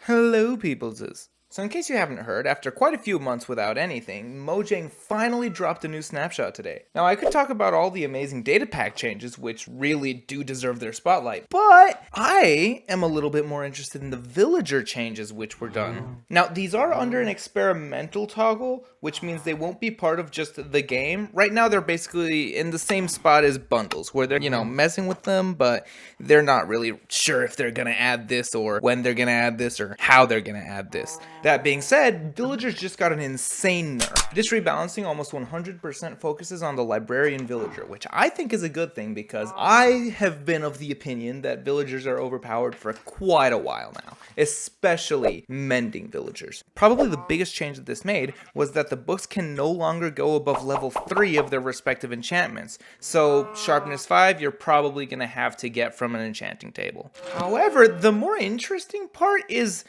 Hello, peopleses. So in case you haven't heard, after quite a few months without anything, Mojang finally dropped a new snapshot today. Now I could talk about all the amazing data pack changes, which really do deserve their spotlight, but I am a little bit more interested in the villager changes which were done. Now these are under an experimental toggle, which means they won't be part of just the game. Right now they're basically in the same spot as bundles, where they're, messing with them, but they're not really sure if they're gonna add this or when they're gonna add this or how they're gonna add this. That being said, villagers just got an insane nerf. This rebalancing almost 100% focuses on the librarian villager, which I think is a good thing because I have been of the opinion that villagers are overpowered for quite a while now, especially mending villagers. Probably the biggest change that this made was that the books can no longer go above level 3 of their respective enchantments. So sharpness 5 you're probably going to have to get from an enchanting table. However, the more interesting part is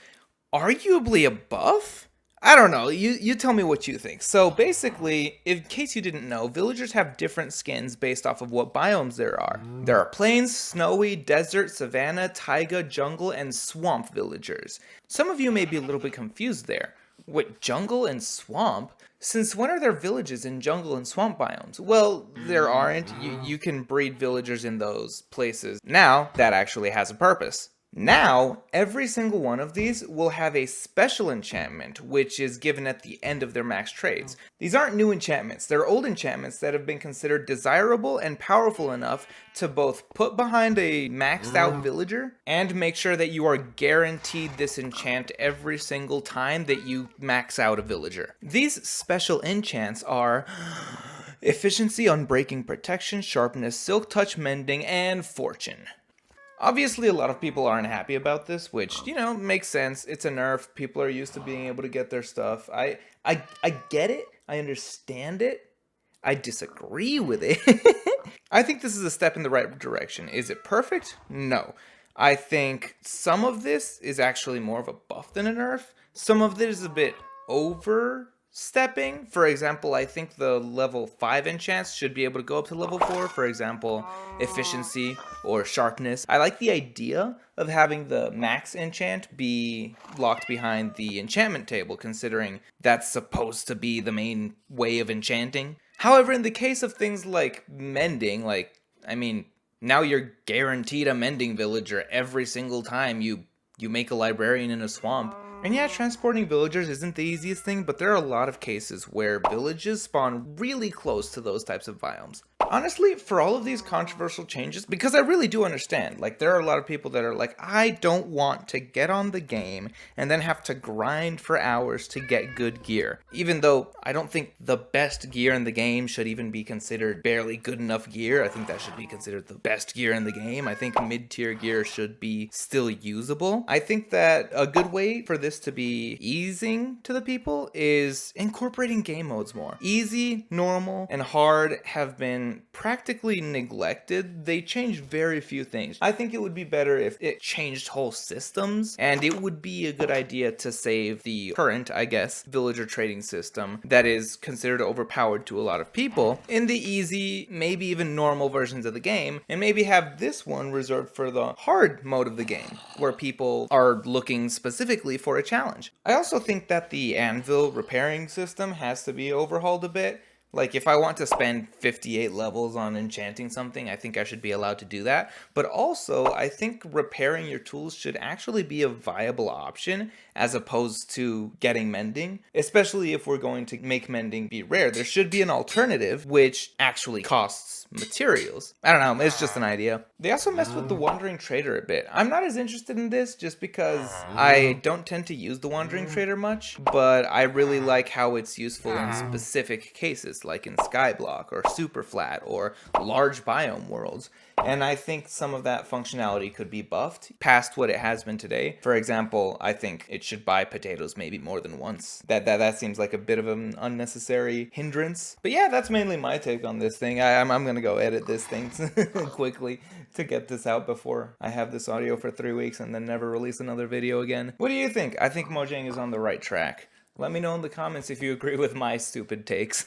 arguably a buff? I don't know, you tell me what you think. So basically, in case you didn't know, villagers have different skins based off of what biomes there are. There are plains, snowy, desert, savanna, taiga, jungle, and swamp villagers. Some of you may be a little bit confused there. Wait, jungle and swamp? Since when are there villages in jungle and swamp biomes? Well, there aren't. You can breed villagers in those places. Now, that actually has a purpose. Now, every single one of these will have a special enchantment, which is given at the end of their max trades. These aren't new enchantments, they're old enchantments that have been considered desirable and powerful enough to both put behind a maxed out villager and make sure that you are guaranteed this enchant every single time that you max out a villager. These special enchants are efficiency, unbreaking protection, sharpness, silk touch mending, and fortune. Obviously, a lot of people aren't happy about this, which, makes sense. It's a nerf. People are used to being able to get their stuff. I get it. I understand it. I disagree with it. I think this is a step in the right direction. Is it perfect? No. I think some of this is actually more of a buff than a nerf. Some of this is a bit overstepping. For example, I think the level 5 enchants should be able to go up to level 4. For example, efficiency or sharpness. I like the idea of having the max enchant be locked behind the enchantment table, considering that's supposed to be the main way of enchanting. However, in the case of things like mending, now you're guaranteed a mending villager every single time you make a librarian in a swamp. And yeah, transporting villagers isn't the easiest thing, but there are a lot of cases where villages spawn really close to those types of biomes. Honestly, for all of these controversial changes, because I really do understand, there are a lot of people that are like, I don't want to get on the game and then have to grind for hours to get good gear. Even though I don't think the best gear in the game should even be considered barely good enough gear. I think that should be considered the best gear in the game. I think mid-tier gear should be still usable. I think that a good way for this to be easing to the people is incorporating game modes more. Easy, normal, and hard have been practically neglected. They changed very few things. I think it would be better if it changed whole systems, and it would be a good idea to save the current, villager trading system that is considered overpowered to a lot of people in the easy, maybe even normal versions of the game, and maybe have this one reserved for the hard mode of the game, where people are looking specifically for a challenge. I also think that the anvil repairing system has to be overhauled a bit. If I want to spend 58 levels on enchanting something, I think I should be allowed to do that. But also, I think repairing your tools should actually be a viable option as opposed to getting mending. Especially if we're going to make mending be rare. There should be an alternative which actually costs materials. I don't know, it's just an idea. They also messed with the Wandering Trader a bit. I'm not as interested in this just because I don't tend to use the Wandering Trader much, but I really like how it's useful in specific cases, like in Skyblock or Superflat or large biome worlds. And I think some of that functionality could be buffed past what it has been today. For example, I think it should buy potatoes maybe more than once. That seems like a bit of an unnecessary hindrance. But yeah, that's mainly my take on this thing. I'm gonna go edit this thing quickly to get this out before I have this audio for 3 weeks and then never release another video again. What do you think? I think Mojang is on the right track. Let me know in the comments if you agree with my stupid takes.